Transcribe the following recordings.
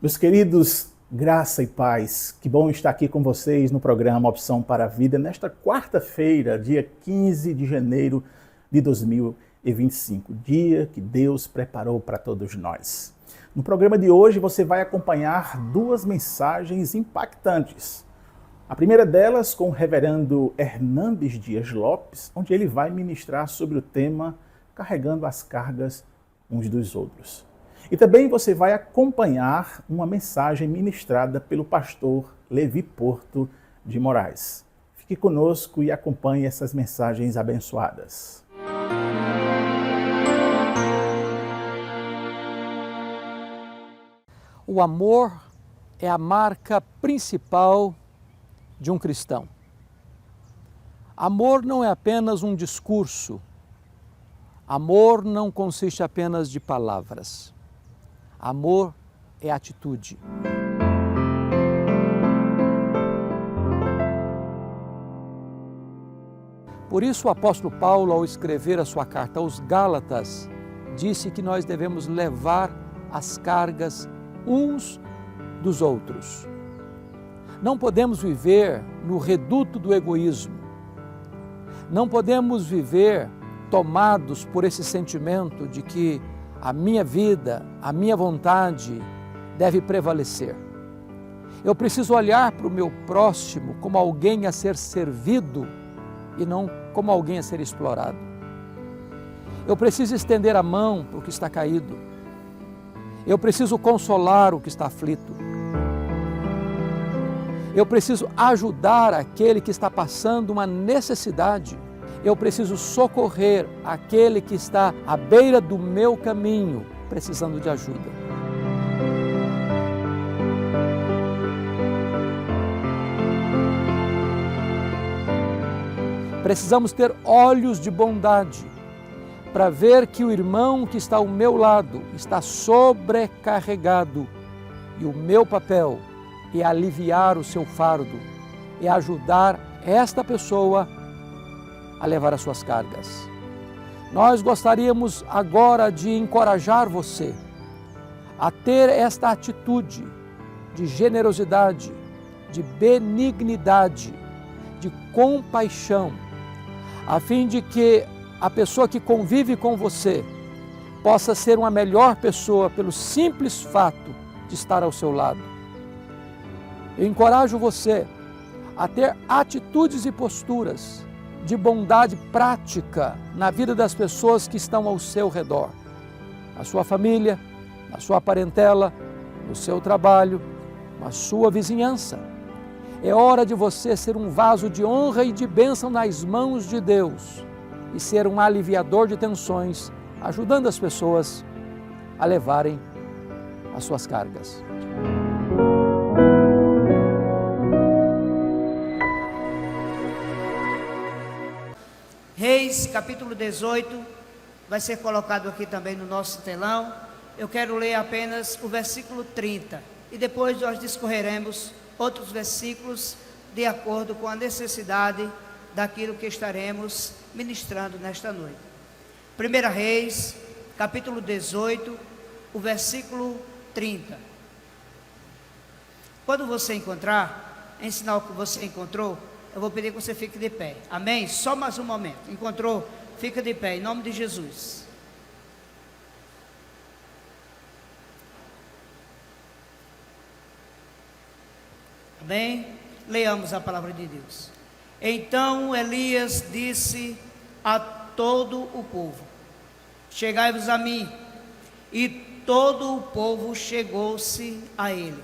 Meus queridos, graça e paz, que bom estar aqui com vocês no programa Opção para a Vida, nesta quarta-feira, dia 15 de janeiro de 2025, dia que Deus preparou para todos nós. No programa de hoje você vai acompanhar duas mensagens impactantes. A primeira delas com o reverendo Hernandes Dias Lopes, onde ele vai ministrar sobre o tema Carregando as Cargas uns dos Outros. E também você vai acompanhar uma mensagem ministrada pelo pastor Levi Porto de Moraes. Fique conosco e acompanhe essas mensagens abençoadas. O amor é a marca principal de um cristão. Amor não é apenas um discurso. Amor não consiste apenas de palavras. Amor é atitude. Por isso o apóstolo Paulo, ao escrever a sua carta aos Gálatas, disse que nós devemos levar as cargas uns dos outros. Não podemos viver no reduto do egoísmo. Não podemos viver tomados por esse sentimento de que a minha vida, a minha vontade deve prevalecer. Eu preciso olhar para o meu próximo como alguém a ser servido e não como alguém a ser explorado. Eu preciso estender a mão para o que está caído. Eu preciso consolar o que está aflito. Eu preciso ajudar aquele que está passando uma necessidade. Eu preciso socorrer aquele que está à beira do meu caminho, precisando de ajuda. Precisamos ter olhos de bondade para ver que o irmão que está ao meu lado está sobrecarregado e o meu papel é aliviar o seu fardo, é ajudar esta pessoa a levar as suas cargas. Nós gostaríamos agora de encorajar você a ter esta atitude de generosidade, de benignidade, de compaixão, a fim de que a pessoa que convive com você possa ser uma melhor pessoa pelo simples fato de estar ao seu lado. Eu encorajo você a ter atitudes e posturas de bondade prática na vida das pessoas que estão ao seu redor, na sua família, na sua parentela, no seu trabalho, na sua vizinhança. É hora de você ser um vaso de honra e de bênção nas mãos de Deus e ser um aliviador de tensões, ajudando as pessoas a levarem as suas cargas. Reis, capítulo 18, vai ser colocado aqui também no nosso telão. Eu quero ler apenas o versículo 30 e depois nós discorreremos outros versículos de acordo com a necessidade daquilo que estaremos ministrando nesta noite. 1 Reis, capítulo 18, o versículo 30. Quando você encontrar, em sinal que você encontrou, eu vou pedir que você fique de pé. Amém? Só mais um momento. Encontrou? Fica de pé, em nome de Jesus. Amém? Leamos a palavra de Deus. Então Elias disse a todo o povo: chegai-vos a mim. E todo o povo chegou-se a ele.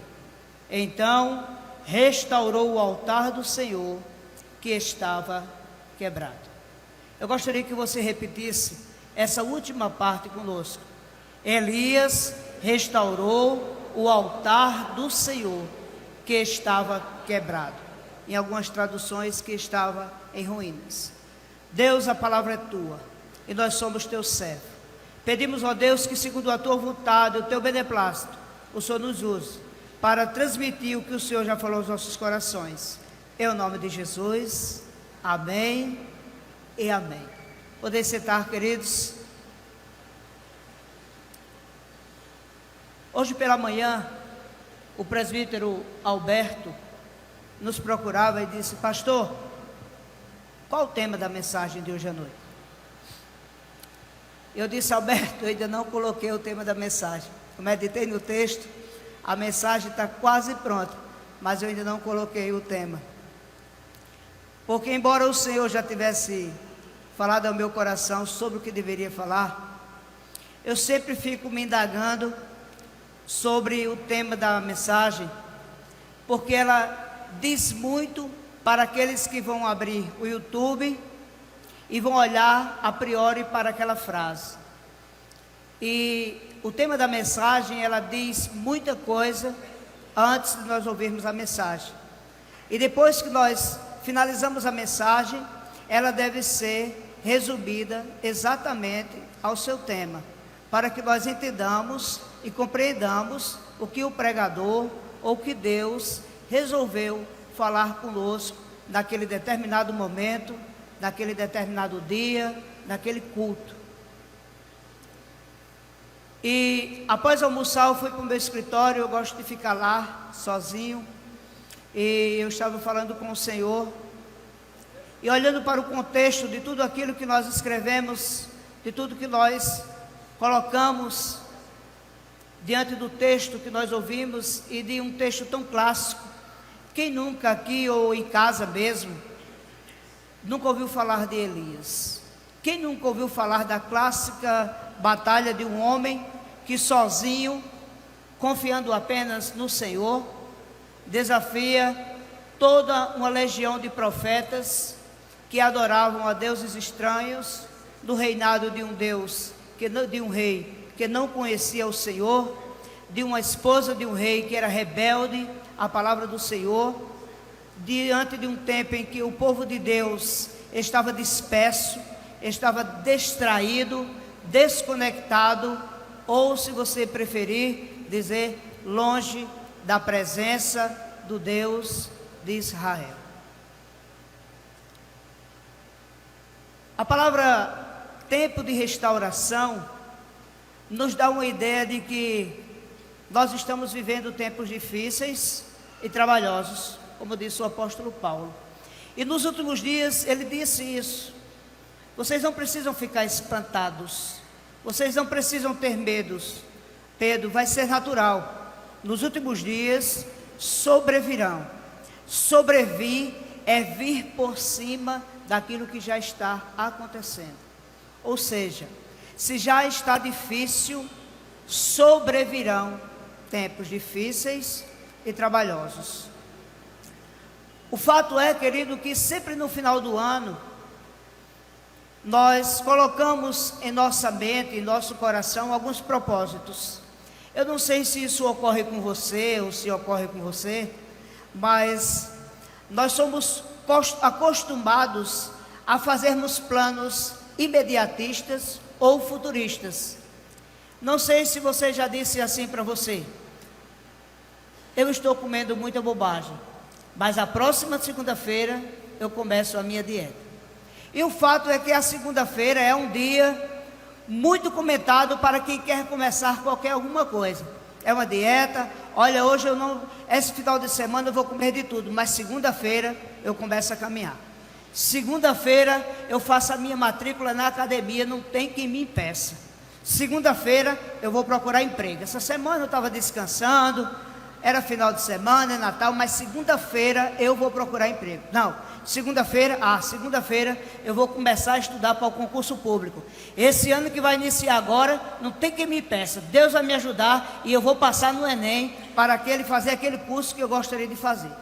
Então restaurou o altar do Senhor, que estava quebrado. Eu gostaria que você repetisse essa última parte conosco. Elias restaurou o altar do Senhor, que estava quebrado. Em algumas traduções, que estava em ruínas. Deus, a palavra é tua e nós somos teus servos. Pedimos, ó Deus, que segundo a tua vontade, o teu beneplácito, o Senhor nos use para transmitir o que o Senhor já falou aos nossos corações. Em nome de Jesus, amém e amém. Podem sentar, queridos. Hoje pela manhã, o presbítero Alberto nos procurava e disse: pastor, qual o tema da mensagem de hoje à noite? Eu disse: Alberto, eu ainda não coloquei o tema da mensagem. Eu meditei no texto, a mensagem está quase pronta, mas eu ainda não coloquei o tema. Porque embora o Senhor já tivesse falado ao meu coração sobre o que deveria falar, eu sempre fico me indagando sobre o tema da mensagem, porque ela diz muito para aqueles que vão abrir o YouTube e vão olhar a priori para aquela frase. E o tema da mensagem, ela diz muita coisa antes de nós ouvirmos a mensagem. E depois que nós finalizamos a mensagem, ela deve ser resumida exatamente ao seu tema, para que nós entendamos e compreendamos o que o pregador ou que Deus resolveu falar conosco naquele determinado momento, naquele determinado dia, naquele culto. E após almoçar eu fui para o meu escritório. Eu gosto de ficar lá sozinho, e eu estava falando com o Senhor e olhando para o contexto de tudo aquilo que nós escrevemos, de tudo que nós colocamos diante do texto que nós ouvimos, e de um texto tão clássico. Quem nunca aqui ou em casa mesmo nunca ouviu falar de Elias? Quem nunca ouviu falar da clássica batalha de um homem que sozinho, confiando apenas no Senhor, desafia toda uma legião de profetas que adoravam a deuses estranhos, do reinado de um Deus, de um rei que não conhecia o Senhor, de uma esposa de um rei que era rebelde à palavra do Senhor, diante de um tempo em que o povo de Deus estava disperso, estava distraído, desconectado, ou, se você preferir dizer, longe da presença do Deus de Israel. A palavra tempo de restauração nos dá uma ideia de que nós estamos vivendo tempos difíceis e trabalhosos, como disse o apóstolo Paulo. E nos últimos dias ele disse isso: vocês não precisam ficar espantados, vocês não precisam ter medos. Pedro, vai ser natural. Nos últimos dias sobrevirão. Sobrevir é vir por cima daquilo que já está acontecendo. Ou seja, se já está difícil, sobrevirão tempos difíceis e trabalhosos. O fato é, querido, que sempre no final do ano nós colocamos em nossa mente, em nosso coração, alguns propósitos. Eu não sei se isso ocorre com você ou se ocorre com você, mas nós somos acostumados a fazermos planos imediatistas ou futuristas. Não sei se você já disse assim para você: eu estou comendo muita bobagem, mas a próxima segunda-feira eu começo a minha dieta. E o fato é que a segunda-feira é um dia muito comentado para quem quer começar alguma coisa. É uma dieta. Olha, hoje esse final de semana eu vou comer de tudo, mas segunda-feira eu começo a caminhar. Segunda-feira eu faço a minha matrícula na academia, não tem quem me impeça. Segunda-feira eu vou procurar emprego. Essa semana eu estava descansando, era final de semana, é Natal, mas segunda-feira eu vou procurar emprego. Não, segunda-feira eu vou começar a estudar para o concurso público. Esse ano que vai iniciar agora, não tem quem me impeça. Deus vai me ajudar e eu vou passar no Enem para fazer aquele curso que eu gostaria de fazer.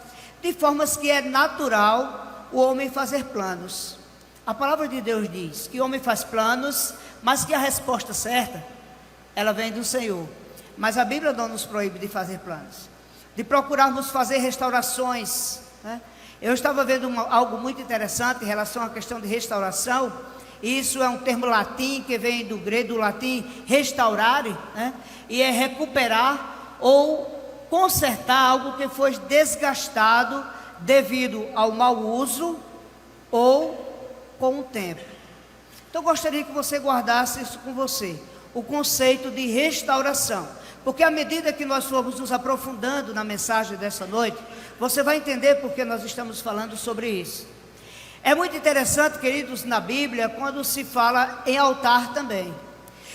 De formas que é natural o homem fazer planos. A palavra de Deus diz que o homem faz planos, mas que a resposta certa, ela vem do Senhor. Mas a Bíblia não nos proíbe de fazer planos, de procurarmos fazer restaurações, né? Eu estava vendo algo muito interessante em relação à questão de restauração. Isso é um termo latim que vem do grego, do latim restaurare, né? E é recuperar ou consertar algo que foi desgastado devido ao mau uso ou com o tempo. Então eu gostaria que você guardasse isso com você, o conceito de restauração. porque à medida que nós formos nos aprofundando na mensagem dessa noite, você vai entender por que nós estamos falando sobre isso. É muito interessante, queridos, na Bíblia, quando se fala em altar também.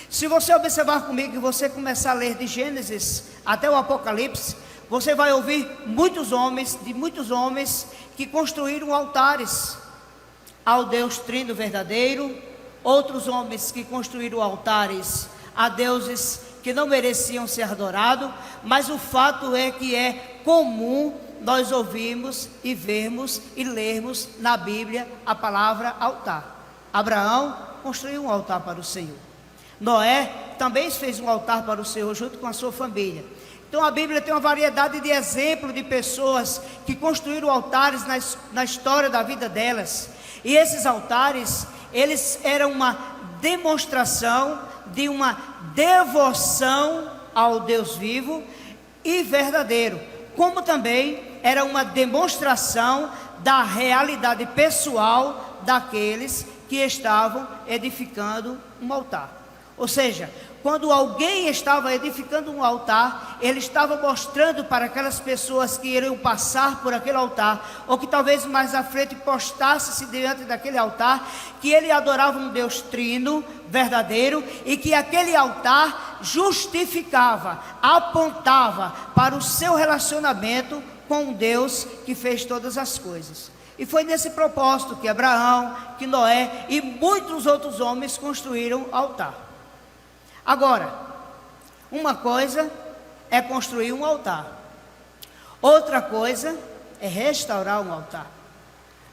Se você observar comigo e você começar a ler de Gênesis até o Apocalipse, você vai ouvir muitos homens que construíram altares ao Deus Trino verdadeiro, outros homens que construíram altares a deuses que não mereciam ser adorados, mas o fato é que é comum nós ouvirmos e vermos e lermos na Bíblia a palavra altar. Abraão construiu um altar para o Senhor. Noé também fez um altar para o Senhor junto com a sua família. Então a Bíblia tem uma variedade de exemplos de pessoas que construíram altares na história da vida delas. E esses altares, eles eram uma demonstração de uma devoção ao Deus vivo e verdadeiro, como também era uma demonstração da realidade pessoal daqueles que estavam edificando um altar. Ou seja, quando alguém estava edificando um altar, ele estava mostrando para aquelas pessoas que iriam passar por aquele altar, ou que talvez mais à frente postasse-se diante daquele altar, que ele adorava um Deus trino, verdadeiro, e que aquele altar justificava, apontava para o seu relacionamento com um Deus que fez todas as coisas. E foi nesse propósito que Abraão, que Noé e muitos outros homens construíram altar. Agora, uma coisa é construir um altar, outra coisa é restaurar um altar.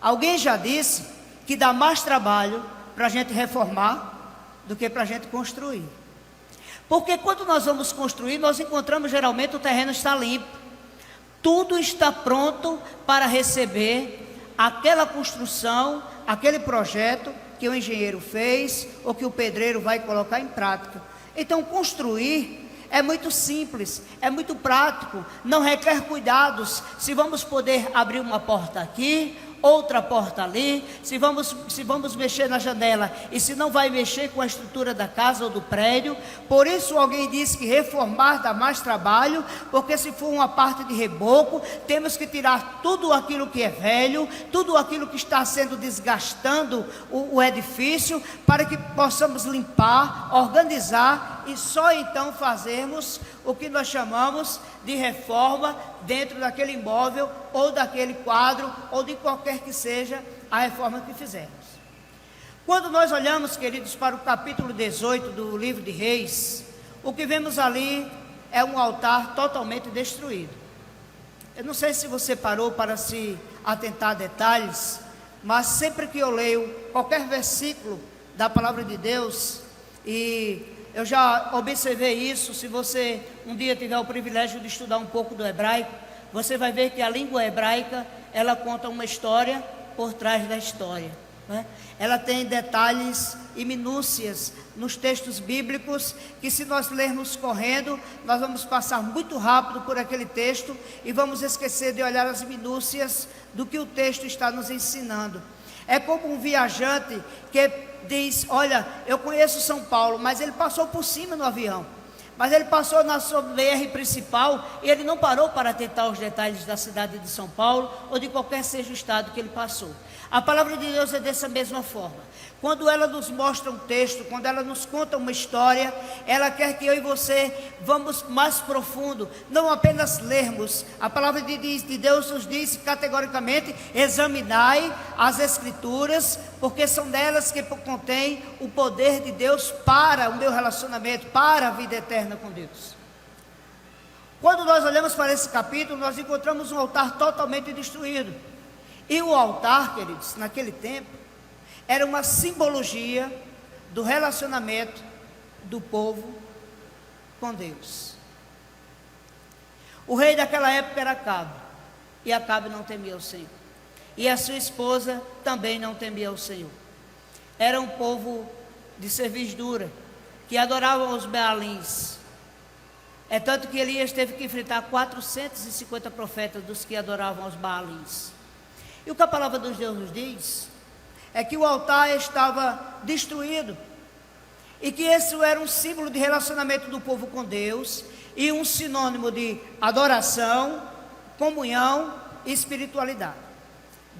Alguém já disse que dá mais trabalho para a gente reformar do que para a gente construir. Porque quando nós vamos construir, nós encontramos geralmente o terreno está limpo, tudo está pronto para receber aquela construção, aquele projeto que o engenheiro fez ou que o pedreiro vai colocar em prática. Então construir é muito simples, é muito prático, não requer cuidados. Se vamos poder abrir uma porta aqui, outra porta ali, se vamos mexer na janela e se não vai mexer com a estrutura da casa ou do prédio. Por isso alguém diz que reformar dá mais trabalho, porque se for uma parte de reboco, temos que tirar tudo aquilo que é velho, tudo aquilo que está sendo desgastando o edifício, para que possamos limpar, organizar e só então fazermos o que nós chamamos de reforma dentro daquele imóvel ou daquele quadro ou de qualquer que seja a reforma que fizermos. Quando nós olhamos, queridos, para o capítulo 18 do livro de Reis, o que vemos ali é um altar totalmente destruído. Eu não sei se você parou para se atentar a detalhes, mas sempre que eu leio qualquer versículo da palavra de Deus, e eu já observei isso, se você um dia tiver o privilégio de estudar um pouco do hebraico, você vai ver que a língua hebraica, ela conta uma história por trás da história, né? Ela tem detalhes e minúcias nos textos bíblicos, que se nós lermos correndo, nós vamos passar muito rápido por aquele texto, e vamos esquecer de olhar as minúcias do que o texto está nos ensinando. É como um viajante que diz: olha, eu conheço São Paulo, mas ele passou por cima no avião, mas ele passou na sua BR principal e ele não parou para atentar os detalhes da cidade de São Paulo ou de qualquer seja o estado que ele passou. A palavra de Deus é dessa mesma forma. Quando ela nos mostra um texto, quando ela nos conta uma história, ela quer que eu e você vamos mais profundo, não apenas lermos. A palavra de Deus nos diz categoricamente: examinai as Escrituras, porque são delas que contém o poder de Deus para o meu relacionamento, para a vida eterna com Deus. Quando nós olhamos para esse capítulo, nós encontramos um altar totalmente destruído. E o altar, queridos, naquele tempo, era uma simbologia do relacionamento do povo com Deus. O rei daquela época era Acabe, e Acabe não temia o Senhor, e a sua esposa também não temia o Senhor. Era um povo de cerviz dura, que adoravam os Baalins. É tanto que Elias teve que enfrentar 450 profetas dos que adoravam os Baalins. E o que a palavra de Deus nos diz é que o altar estava destruído, e que esse era um símbolo de relacionamento do povo com Deus, e um sinônimo de adoração, comunhão e espiritualidade.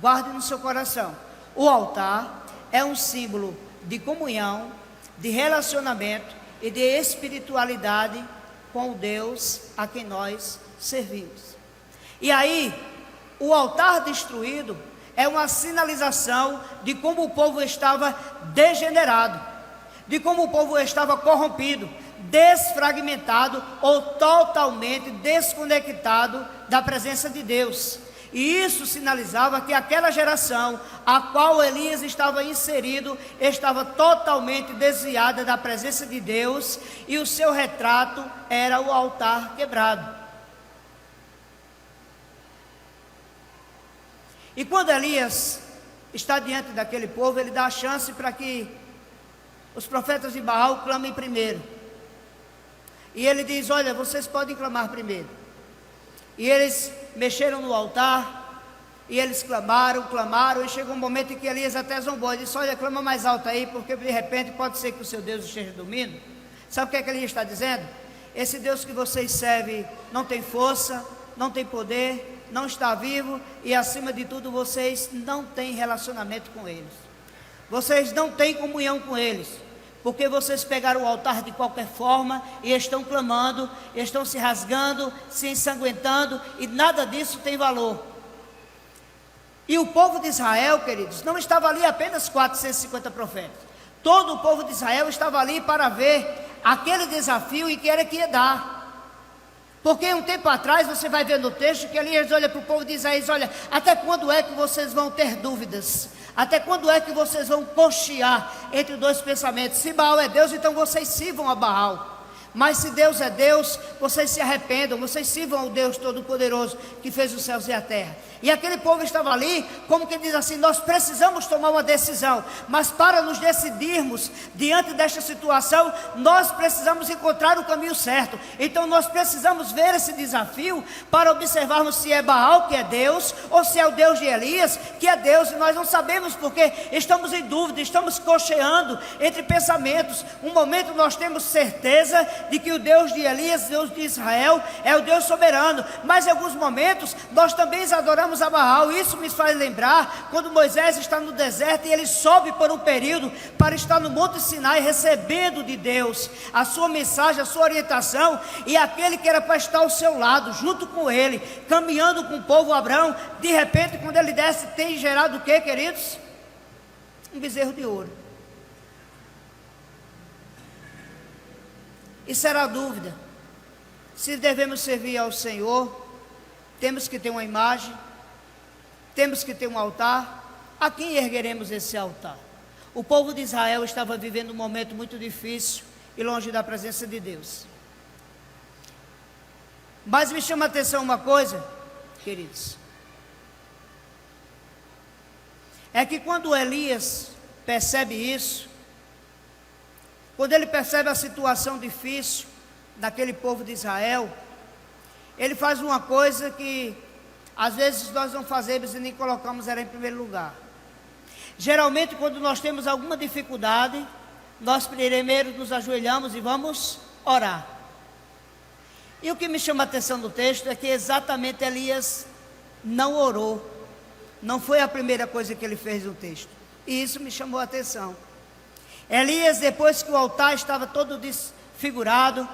Guarde no seu coração. O altar é um símbolo de comunhão, de relacionamento e de espiritualidade com o Deus a quem nós servimos. E aí, o altar destruído é uma sinalização de como o povo estava degenerado, de como o povo estava corrompido, desfragmentado ou totalmente desconectado da presença de Deus. E isso sinalizava que aquela geração a qual Elias estava inserido estava totalmente desviada da presença de Deus, e o seu retrato era o altar quebrado. E quando Elias está diante daquele povo, ele dá a chance para que os profetas de Baal clamem primeiro. E ele diz: olha, vocês podem clamar primeiro. E eles mexeram no altar, e eles clamaram, e chegou um momento em que Elias até zombou, e disse: olha, clama mais alto aí, porque de repente pode ser que o seu Deus esteja dormindo. Sabe o que Elias está dizendo? Esse Deus que vocês servem não tem força, não tem poder, não está vivo, e acima de tudo vocês não têm relacionamento com eles, vocês não têm comunhão com eles, porque vocês pegaram o altar de qualquer forma e estão clamando, estão se rasgando, se ensanguentando, e nada disso tem valor. E o povo de Israel, queridos, não estava ali apenas 450 profetas, todo o povo de Israel estava ali para ver aquele desafio e que era que ia dar. Porque um tempo atrás, você vai ver no texto que Elias olha para o povo de Israel e diz: olha, até quando é que vocês vão ter dúvidas? Até quando é que vocês vão cochear entre dois pensamentos? Se Baal é Deus, então vocês sirvam a Baal. Mas se Deus é Deus, vocês se arrependam, vocês sirvam ao Deus Todo-Poderoso que fez os céus e a terra. E aquele povo estava ali, como que diz assim: nós precisamos tomar uma decisão, mas para nos decidirmos diante desta situação, nós precisamos encontrar o caminho certo. Então nós precisamos ver esse desafio para observarmos se é Baal que é Deus, ou se é o Deus de Elias que é Deus, e nós não sabemos porque estamos em dúvida, estamos cocheando entre pensamentos. Um momento nós temos certeza de que o Deus de Elias, Deus de Israel, é o Deus soberano, mas em alguns momentos nós também adoramos a Baal. Isso me faz lembrar quando Moisés está no deserto e ele sobe por um período para estar no Monte Sinai recebendo de Deus a sua mensagem, a sua orientação, e aquele que era para estar ao seu lado, junto com ele, caminhando com o povo Abraão, de repente quando ele desce, tem gerado o que, queridos? Um bezerro de ouro. E será a dúvida: se devemos servir ao Senhor, temos que ter uma imagem, temos que ter um altar. A quem ergueremos esse altar? O povo de Israel estava vivendo um momento muito difícil e longe da presença de Deus. Mas me chama a atenção uma coisa, queridos, é que quando Elias percebe isso, quando ele percebe a situação difícil daquele povo de Israel, ele faz uma coisa que às vezes nós não fazemos e nem colocamos ela em primeiro lugar. Geralmente quando nós temos alguma dificuldade, nós primeiro nos ajoelhamos e vamos orar. E o que me chama a atenção do texto é que exatamente Elias não orou, não foi a primeira coisa que ele fez no texto, e isso me chamou a atenção. Elias, depois que o altar estava todo desfigurado,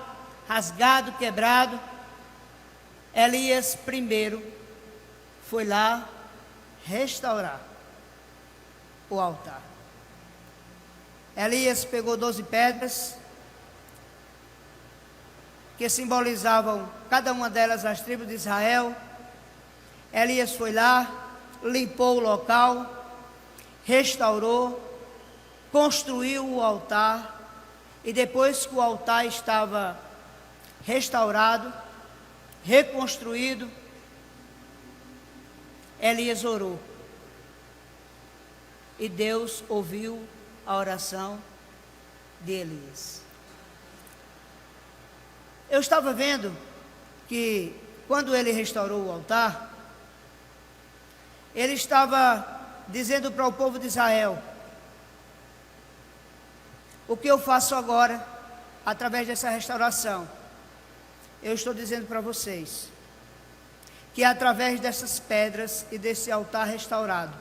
rasgado, quebrado, Elias primeiro foi lá restaurar o altar. Elias pegou 12 pedras, que simbolizavam cada uma delas as tribos de Israel. Elias foi lá, limpou o local, restaurou, construiu o altar, e depois que o altar estava restaurado, reconstruído, Elias orou, e Deus ouviu a oração de Elias. Eu estava vendo que quando ele restaurou o altar, ele estava dizendo para o povo de Israel: o que eu faço agora, através dessa restauração? eu estou dizendo para vocês que através dessas pedras e desse altar restaurado,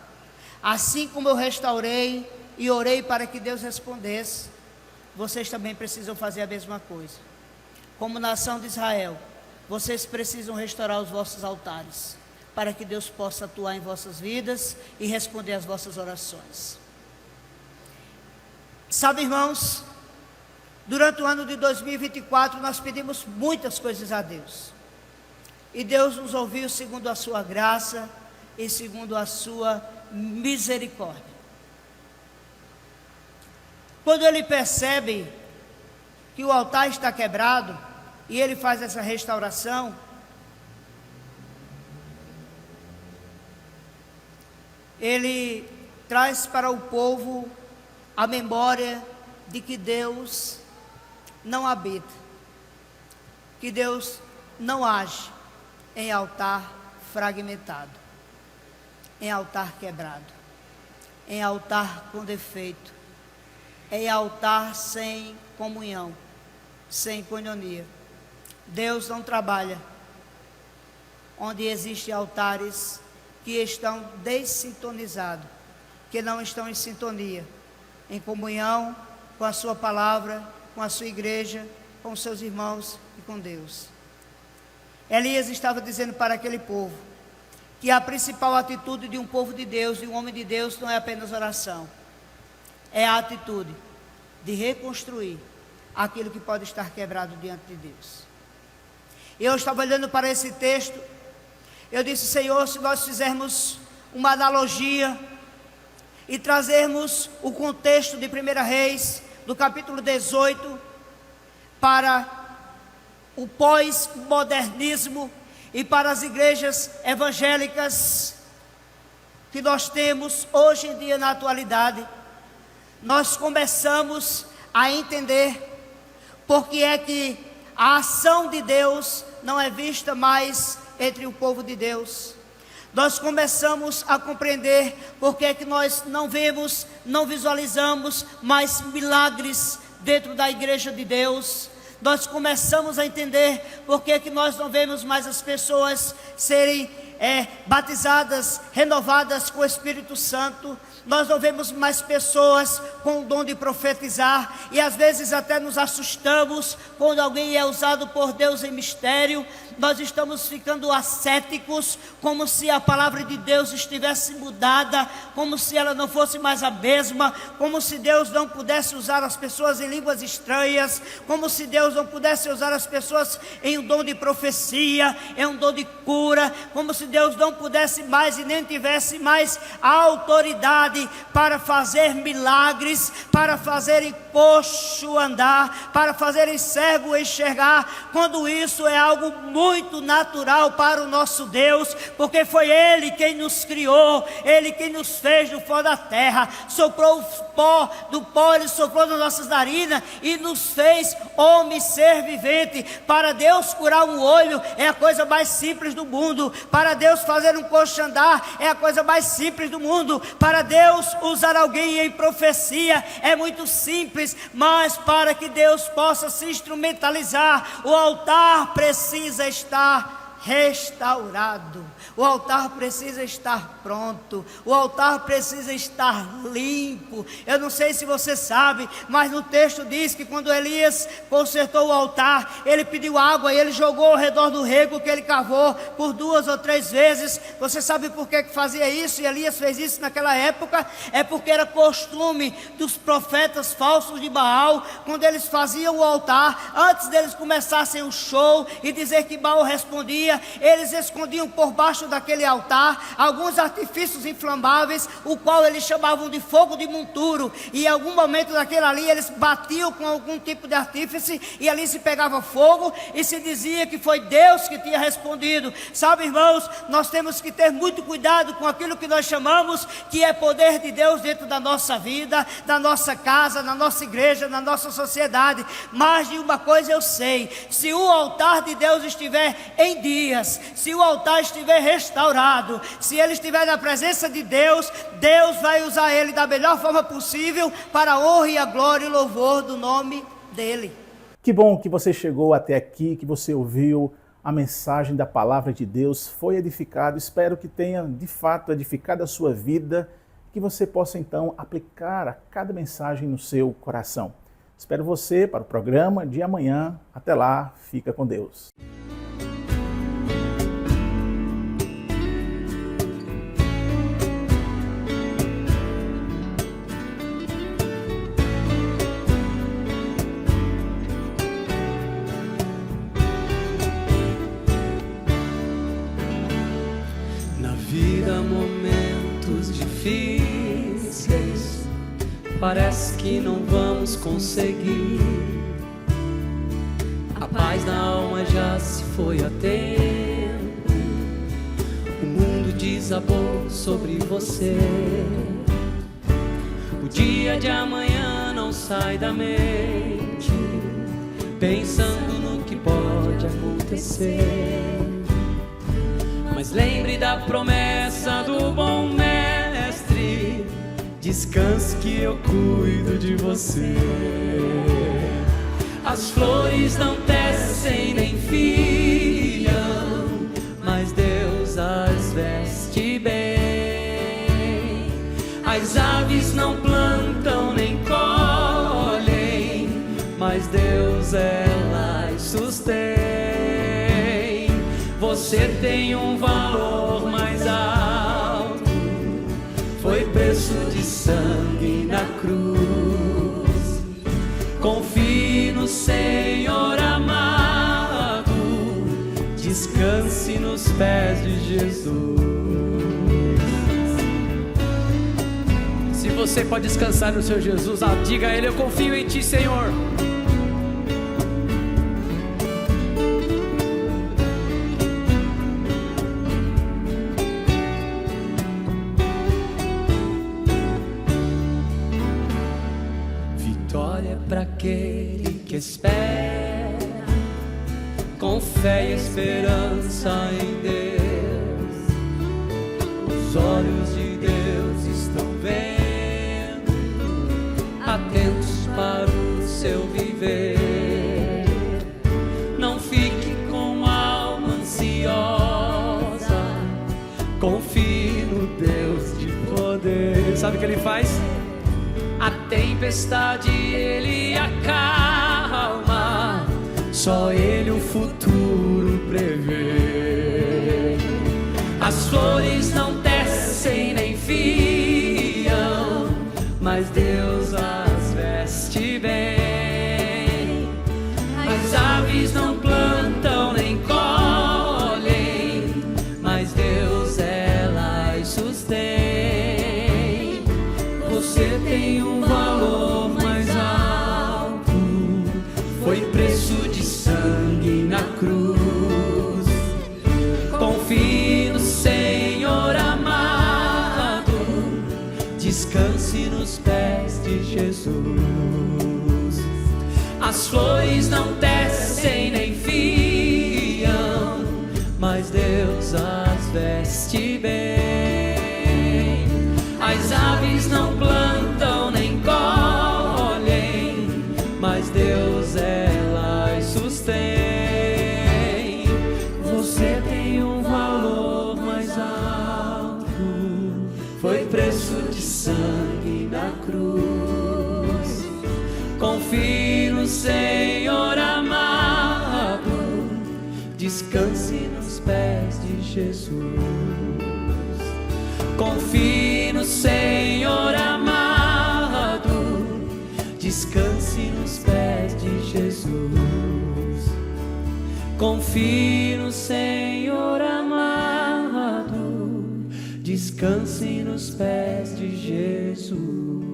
assim como eu restaurei e orei para que Deus respondesse, vocês também precisam fazer a mesma coisa. Como nação de Israel, vocês precisam restaurar os vossos altares, para que Deus possa atuar em vossas vidas e responder às vossas orações. Sabe, irmãos, durante o ano de 2024, nós pedimos muitas coisas a Deus. E Deus nos ouviu segundo a sua graça e segundo a sua misericórdia. Quando Ele percebe que o altar está quebrado, e Ele faz essa restauração, Ele traz para o povo a memória de que Deus não habita, que Deus não age em altar fragmentado, em altar quebrado, em altar com defeito, em altar sem comunhão, sem coinonia. Deus não trabalha onde existem altares que estão dessintonizados, que não estão em sintonia, em comunhão com a sua palavra, com a sua igreja, com os seus irmãos e com Deus. Elias estava dizendo para aquele povo que a principal atitude de um povo de Deus, de um homem de Deus, não é apenas oração, é a atitude de reconstruir aquilo que pode estar quebrado diante de Deus. Eu estava olhando para esse texto, eu disse: Senhor, se nós fizermos uma analogia e trazermos o contexto de 1 Reis, do capítulo 18, para o pós-modernismo e para as igrejas evangélicas que nós temos hoje em dia na atualidade, nós começamos a entender porque é que a ação de Deus não é vista mais entre o povo de Deus. Nós começamos a compreender porque é que nós não vemos, não visualizamos mais milagres dentro da igreja de Deus. Nós começamos a entender porque é que nós não vemos mais as pessoas serem batizadas, renovadas com o Espírito Santo. Nós não vemos mais pessoas com o dom de profetizar, e às vezes até nos assustamos quando alguém é usado por Deus em mistério. Nós estamos ficando ascéticos, como se a palavra de Deus estivesse mudada, como se ela não fosse mais a mesma, como se Deus não pudesse usar as pessoas em línguas estranhas, como se Deus não pudesse usar as pessoas em um dom de profecia, em um dom de cura, como se Deus não pudesse mais e nem tivesse mais a autoridade para fazer milagres, para fazerem coxo andar, para fazerem cego enxergar, quando isso é algo muito natural para o nosso Deus, porque foi Ele quem nos criou, Ele quem nos fez do pó da terra, soprou o pó, do pó Ele soprou nas nossas narinas e nos fez homem, ser vivente. Para Deus curar um olho é a coisa mais simples do mundo, para Deus fazer um coxo andar é a coisa mais simples do mundo, para Deus usar alguém em profecia é muito simples, mas para que Deus possa se instrumentalizar, o altar precisa estar restaurado, o altar precisa estar pronto, o altar precisa estar limpo. Eu não sei se você sabe, mas no texto diz que quando Elias consertou o altar, ele pediu água e ele jogou ao redor do rego que ele cavou por 2 ou 3 vezes. Você sabe por que fazia isso? E Elias fez isso naquela época? É porque era costume dos profetas falsos de Baal, quando eles faziam o altar, antes deles começassem o show e dizer que Baal respondia, eles escondiam por baixo daquele altar alguns artifícios inflamáveis, o qual eles chamavam de fogo de monturo, e em algum momento daquele ali eles batiam com algum tipo de artífice e ali se pegava fogo e se dizia que foi Deus que tinha respondido. Sabe, irmãos, nós temos que ter muito cuidado com aquilo que nós chamamos que é poder de Deus dentro da nossa vida, da nossa casa, na nossa igreja, na nossa sociedade. Mas de uma coisa eu sei: se o altar de Deus estiver em dias, se o altar estiver restaurado, se ele estiver na presença de Deus, Deus vai usar ele da melhor forma possível para a honra e a glória e o louvor do nome dele. Que bom que você chegou até aqui, que você ouviu a mensagem da palavra de Deus, foi edificado. Espero que tenha de fato edificado a sua vida, que você possa então aplicar a cada mensagem no seu coração. Espero você para o programa de amanhã. Até lá, fica com Deus. Vida, momentos difíceis, parece que não vamos conseguir. A paz da alma já se foi há tempo, o mundo desabou sobre você. O dia de amanhã não sai da mente, pensando no que pode acontecer. Mas lembre da promessa do bom mestre, descanse que eu cuido de você. As flores não tecem nem fiam, mas Deus as veste bem. As aves não plantam nem colhem, mas Deus elas sustém. Você tem um valor mais alto, foi preço de sangue na cruz. Confie no Senhor amado, descanse nos pés de Jesus. Se você pode descansar no seu Jesus, diga a Ele: eu confio em Ti, Senhor. Para aquele que espera, com fé e esperança em Deus. Os olhos de Deus estão vendo, atentos para o seu viver. Não fique com a alma ansiosa, confie no Deus de poder. Sabe o que Ele faz? A tempestade Ele acalma, só Ele o futuro prevê. As flores não tecem nem fiam, mas Deus as veste bem. As aves não plantam nem colhem, mas Deus elas sustém. Você tem um valor mais alto, foi preço de sangue na cruz. Confie no Senhor amado, descanse nos pés de Jesus. As flores não tecem nem fiam, mas Deus as veste bem. As aves não plantam nem colhem, mas Deus elas sustém. Você tem um valor mais alto, foi preço de sangue na cruz. Confie no Senhor amado, descanse nos pés de Jesus. Confie no Senhor amado, descanse nos pés de Jesus. Confie no Senhor amado, descanse nos pés de Jesus.